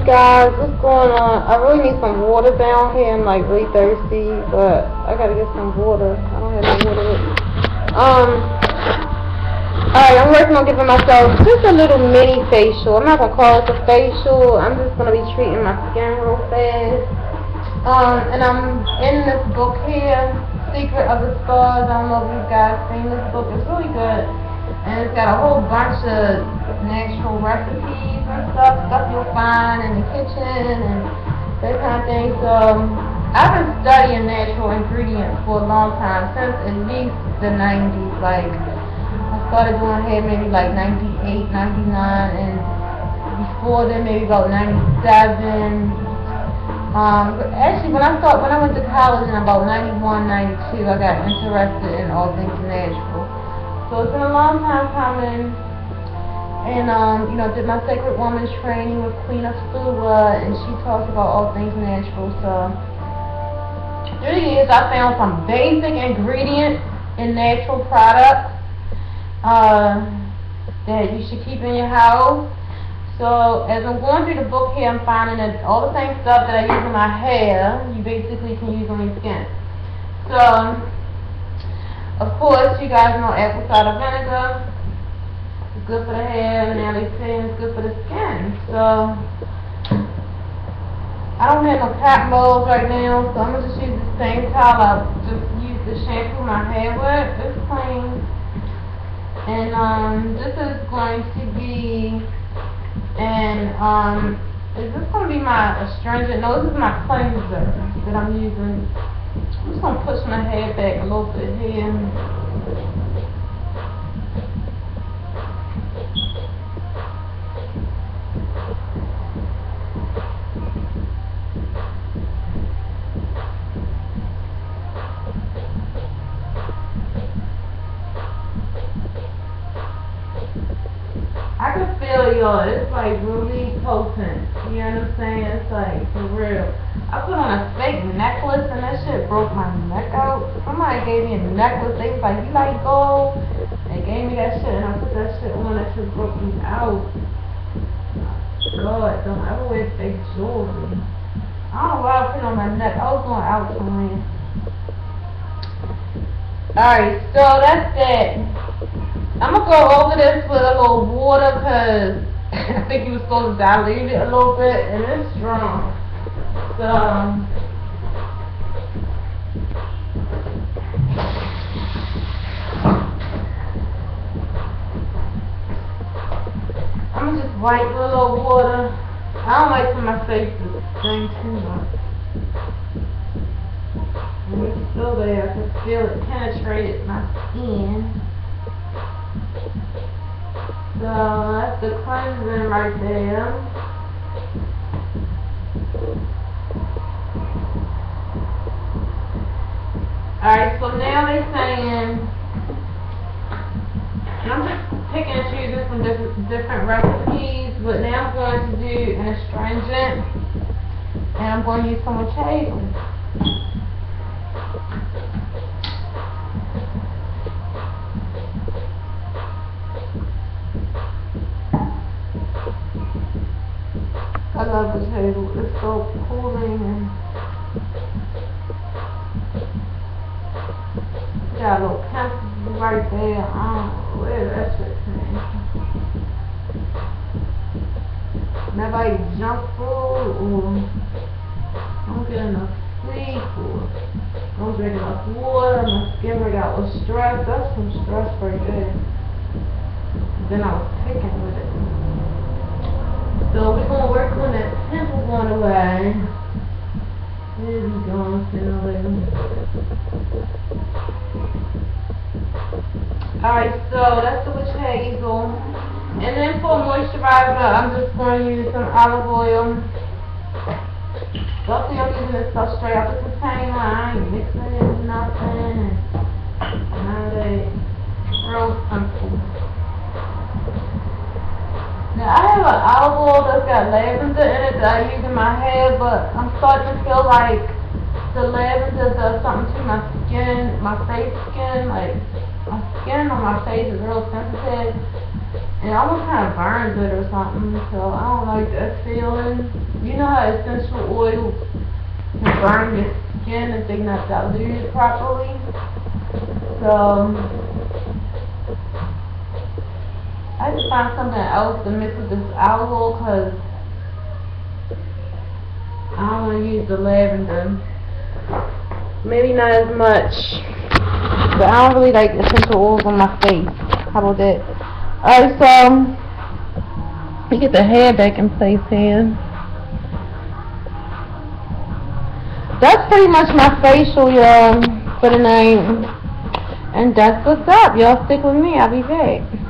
guys? What's going on? I really need some water down here. I'm like really thirsty, but I gotta get some water. I don't have no water with me. Alright, I'm working on giving myself just a little mini facial. I'm not gonna call it a facial. I'm just gonna be treating my skin real fast. And I'm in this book here, Secret of the Stars. I don't know if you guys seen this book. It's really good. And it's got a whole bunch of natural recipes and stuff you'll find in the kitchen and that kind of thing. So I've been studying natural ingredients for a long time, since at least the 90s. Like, I started doing hair maybe like 98, 99, and before then maybe about 97. Actually, when I went to college in about 91, 92, I got interested in all things natural. So it's been a long time coming, and you know, did my Sacred Woman training with Queen Afua, and she talks about all things natural. So through the years, I found some basic ingredients in natural products that you should keep in your house. So as I'm going through the book here, I'm finding that all the same stuff that I use in my hair, you basically can use on your skin. So, of course, you guys know apple cider vinegar. It's good for the hair, and now they say it's good for the skin. So, I don't have no cotton balls right now, so I'm going to just use the same towel I just used to shampoo my hair with. It's clean. And this is going to be, is this going to be my astringent? No, this is my cleanser that I'm using. I'm just going to push my hair back a little bit here. I can feel y'all, it's like really potent. You know what I'm saying? It's like for real. I put on a fake necklace and that shit broke my neck out. Somebody gave me a necklace. They was like, you like gold? They gave me that shit and I put that shit on. That shit broke me out. God, don't ever wear fake jewelry. I don't know why I put it on my neck. I was going out somewhere. Alright, so that's it. I'm going to go over this with a little water because I think you were supposed to dilute it a little bit and it's strong. So, I'm going to just wipe with a little water. I don't like for my face to sting too much. And it's still there. I can feel it penetrated my skin. So that's the cleansing right there. Alright, so now they're saying, and I'm just picking and choosing from different recipes, but now I'm going to do an astringent, and I'm going to use some Witchehazel. I love Witchehazel. It's so cooling and got a little pencil right there. I don't know where that shit came from. Never eat junk food or don't get enough sleep or don't drink enough water. My skin right out with stress. That's some stress right there. Then I was picking with it. So we're going to work on that pimple going away. There we go, sooner or later. Alright, so that's the Witchehazel. And then for moisturizer, I'm just going to use some olive oil. Don't see I'm using this stuff straight out the container. I ain't mixing it with nothing. And none of that. Real simple. Now, I have an olive oil that's got lavender in it that I use in my hair, but I'm starting to feel like the lavender does something to my skin, my face skin. Like, my skin on my face is real sensitive, It almost kind of burns it or something, so I don't like that feeling. You know how essential oils can burn your skin if they're not diluted properly? So, I had to find something else to mix with this aloe because I don't want to use the lavender. Maybe not as much, but I don't really like essential oils on my face. How about that? Alright, so you get the hair back in place here. That's pretty much my facial, y'all, for the night. And that's what's up. Y'all stick with me. I'll be back.